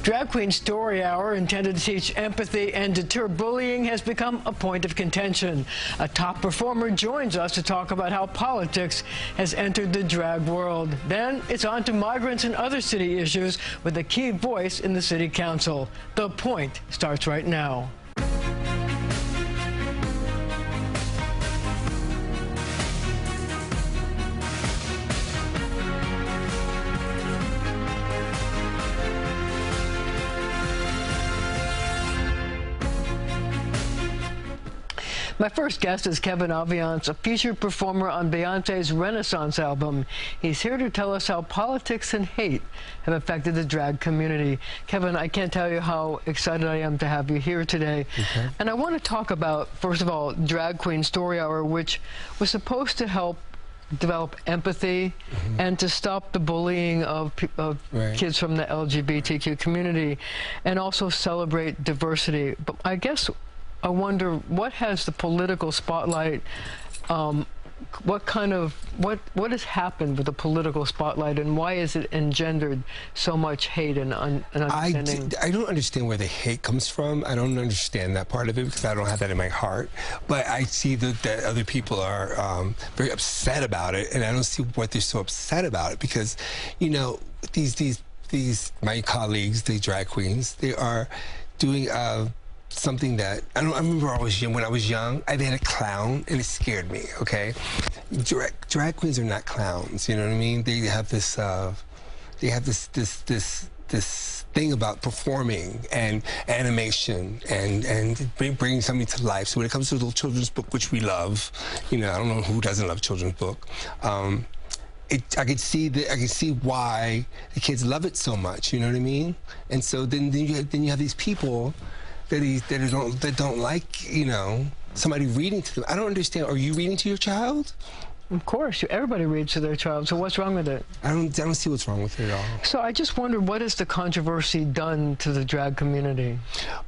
Drag Queen Story Hour, intended to teach empathy and deter bullying, has become a point of contention. A top performer joins us to talk about how politics has entered the drag world. Then it's on to migrants and other city issues with a key voice in the city council. The Point starts right now. My first guest is Kevin Aviance, a featured performer on Beyoncé's Renaissance album. He's here to tell us how politics and hate have affected the drag community. Kevin, I can't tell you how excited I am to have you here today. Okay. And I want to talk about, first of all, Drag Queen Story Hour, which was supposed to help develop empathy and to stop the bullying of kids from the LGBTQ community, and also celebrate diversity. But I guess I wonder, what has the political spotlight, what has happened with the political spotlight, and why has it engendered so much hate and understanding? I don't understand where the hate comes from. I don't understand that part of it because I don't have that in my heart. But I see that other people are very upset about it, and I don't see what they're so upset about it because, you know, these my colleagues, the drag queens, they are doing something that I remember when I was young, they had a clown and it scared me. Okay, drag queens are not clowns. You know what I mean? They have this this thing about performing and animation and bringing something to life. So when it comes to the little children's book, which we love, you know, I don't know who doesn't love children's book. I can see why the kids love it so much. You know what I mean? And so then you have these people that don't like, you know, somebody reading to them. I don't understand. Are you reading to your child? Of course, everybody reads to their child. So what's wrong with it? I don't see what's wrong with it at all. So I just wonder, what has the controversy done to the drag community?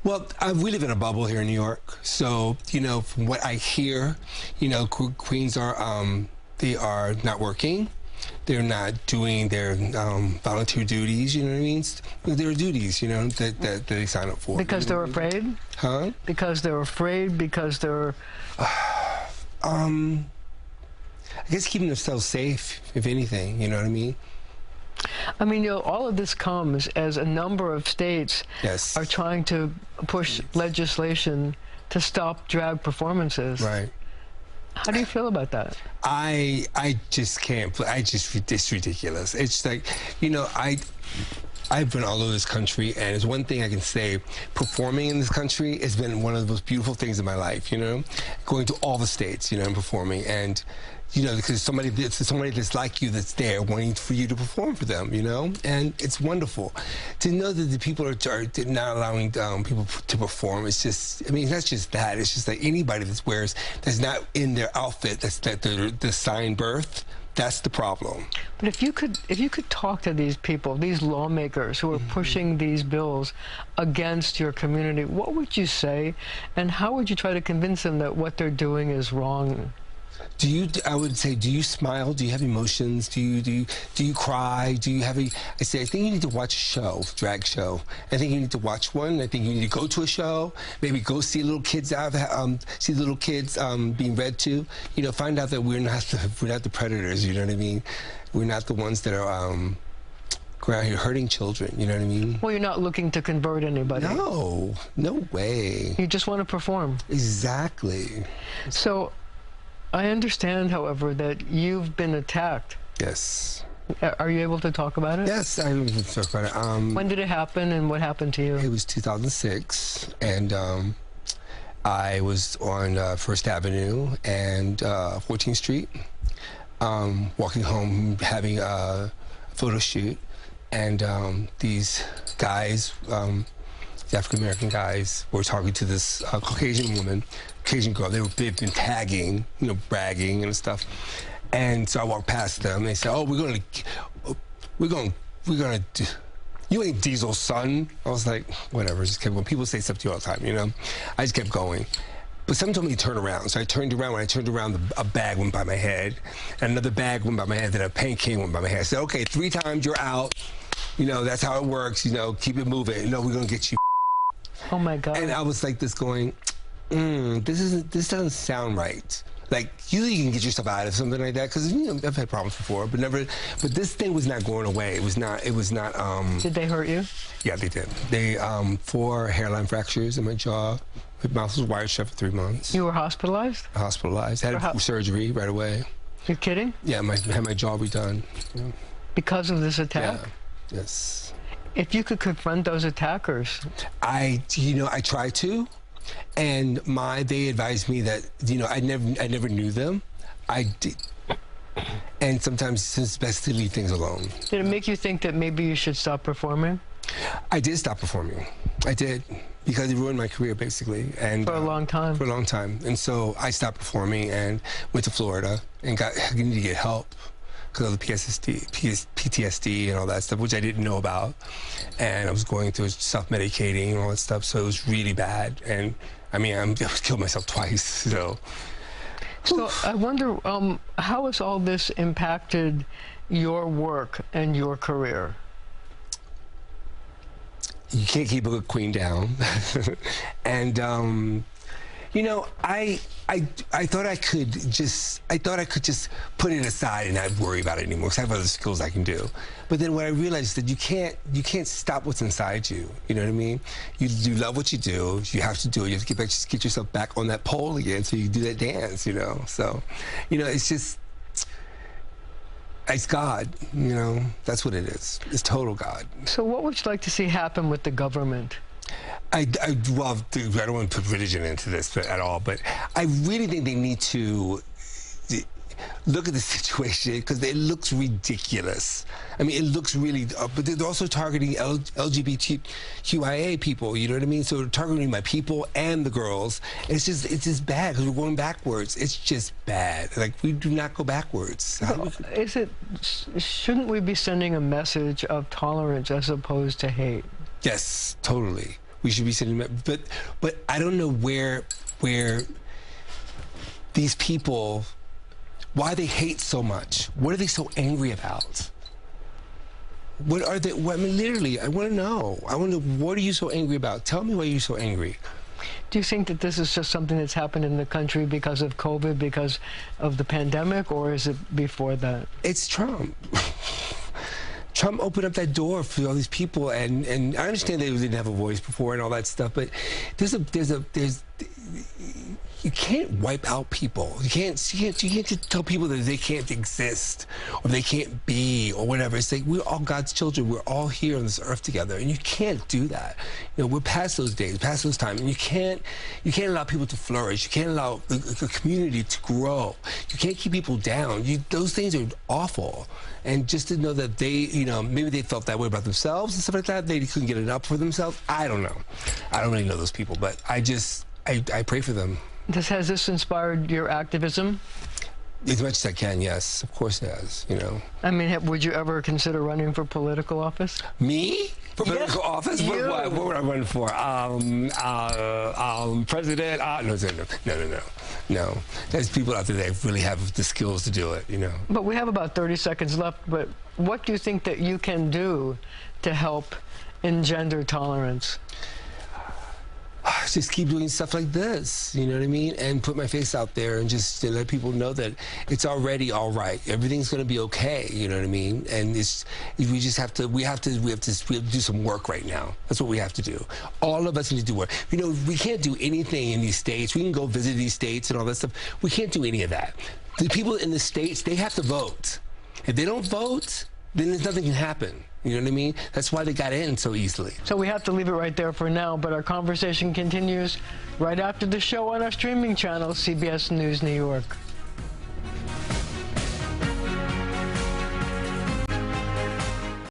Well, we live in a bubble here in New York. So, you know, from what I hear, you know, queens are they are not working. They're not doing their volunteer duties, you know what I mean? There are duties, you know, that they sign up for. Because they're afraid? Huh? Because they're afraid, because they're... I guess keeping themselves safe, if anything, you know what I mean? I mean, you know, all of this comes as a number of states are trying to push legislation to stop drag performances. Right. How do you feel about that? I just can't. It's ridiculous. It's like, you know, I've been all over this country, and it's one thing I can say: performing in this country has been one of the most beautiful things in my life. You know, going to all the states, you know, and performing, and you know, because somebody that's like you that's there wanting for you to perform for them, you know, and it's wonderful to know that the people are not allowing people to perform. It's just, I mean, that's just that. It's just like anybody that's not in their outfit, that's the sign birth. That's the problem. But if you could talk to these people, these lawmakers who are pushing these bills against your community, what would you say, and how would you try to convince them that what they're doing is wrong? I would say, do you smile? Do you have emotions? Do you cry? Do you have I think you need to watch a show, drag show. I think you need to watch one. I think you need to go to a show. Maybe go see little kids being read to. You know, find out that we're not the predators. You know what I mean? We're not the ones that are out here hurting children. You know what I mean? Well, you're not looking to convert anybody. No, no way. You just want to perform. Exactly. So, I understand, however, that you've been attacked. Yes. Are you able to talk about it? Yes, I'm able to talk about it. When did it happen, and what happened to you? It was 2006, and I was on First Avenue and 14th Street, walking home, having a photo shoot, and these guys, the African-American guys, were talking to this Caucasian girl. They've been tagging, you know, bragging and stuff. And so I walked past them. And they said, "Oh, we're gonna do, you ain't Diesel's son." I was like, whatever. Just kept going. People say stuff to you all the time, you know. I just kept going. But someone told me to turn around. So I turned around. When I turned around, a bag went by my head, and another bag went by my head, then a paint can went by my head. I said, "Okay, 3 times you're out." You know, that's how it works. You know, keep it moving. No, we're gonna get you. Oh my God. And I was like this going, this doesn't sound right. Like, usually you can get yourself out of something like that, because, you know, I've had problems before, but this thing was not going away. It was not, Did they hurt you? Yeah, they did. They, 4 hairline fractures in my jaw. My mouth was wired shut for 3 months. You were hospitalized? Hospitalized. Had surgery right away. You're kidding? Yeah, had my jaw redone. Yeah. Because of this attack? Yeah, yes. If you could confront those attackers. I tried to. And they advised me that, you know, I never knew them. I did. And sometimes it's best to leave things alone. Did it make you think that maybe you should stop performing? I did stop performing. I did, because it ruined my career, basically. And for a long time. For a long time. And so I stopped performing and went to Florida and needed to get help because of the PTSD and all that stuff, which I didn't know about. And I was going through self-medicating and all that stuff, so it was really bad. And I mean, I killed myself twice, so. So I wonder, how has all this impacted your work and your career? You can't keep a queen down. And, you know, I thought I could just put it aside and not worry about it anymore, because I have other skills I can do. But then what I realized is that you can't stop what's inside you. You know what I mean? You love what you do. You have to do it. You have to get yourself back on that pole again, so you do that dance. You know, so, you know, it's God. You know, that's what it is. It's total God. So what would you like to see happen with the government? I don't want to put religion into this at all, but I really think they need to look at the situation, because it looks ridiculous. I mean, it looks really, but they're also targeting LGBTQIA people, you know what I mean? So they're targeting my people and the girls. It's just bad, because we're going backwards. It's just bad. Like, we do not go backwards. Shouldn't we be sending a message of tolerance as opposed to hate? Yes, totally. We should be sending, but I don't know where these people, why they hate so much. What are they so angry about? What are they? I mean, literally, I want to know. I want to know, what are you so angry about? Tell me why you're so angry. Do you think that this is just something that's happened in the country because of COVID, because of the pandemic, or is it before that? It's Trump. Trump opened up that door for all these people, and I understand they didn't have a voice before and all that stuff, but you can't wipe out people. You can't just tell people that they can't exist or they can't be or whatever. It's like, we're all God's children. We're all here on this earth together, and you can't do that. You know, we're past those days, past those times, and you can't allow people to flourish. You can't allow the community to grow. You can't keep people down. Those things are awful. And just to know that they, you know, maybe they felt that way about themselves and stuff like that. They couldn't get it up for themselves. I don't know. I don't really know those people, but I pray for them. Has this inspired your activism? As much as I can, yes. Of course it has, you know. I mean, would you ever consider running for political office? Me? For political office? What would I run for? President? No. There's people out there that really have the skills to do it, you know. But we have about 30 seconds left, but what do you think that you can do to help engender tolerance? Just keep doing stuff like this, you know what I mean? And put my face out there and just to let people know that it's already all right. Everything's going to be okay, you know what I mean? And we have to do some work right now. That's what we have to do. All of us need to do work. You know, we can't do anything in these states. We can go visit these states and all that stuff. We can't do any of that. The people in the states, they have to vote. If they don't vote, then nothing can happen. You know what I mean? That's why they got in so easily. So we have to leave it right there for now, but our conversation continues right after the show on our streaming channel, CBS News New York.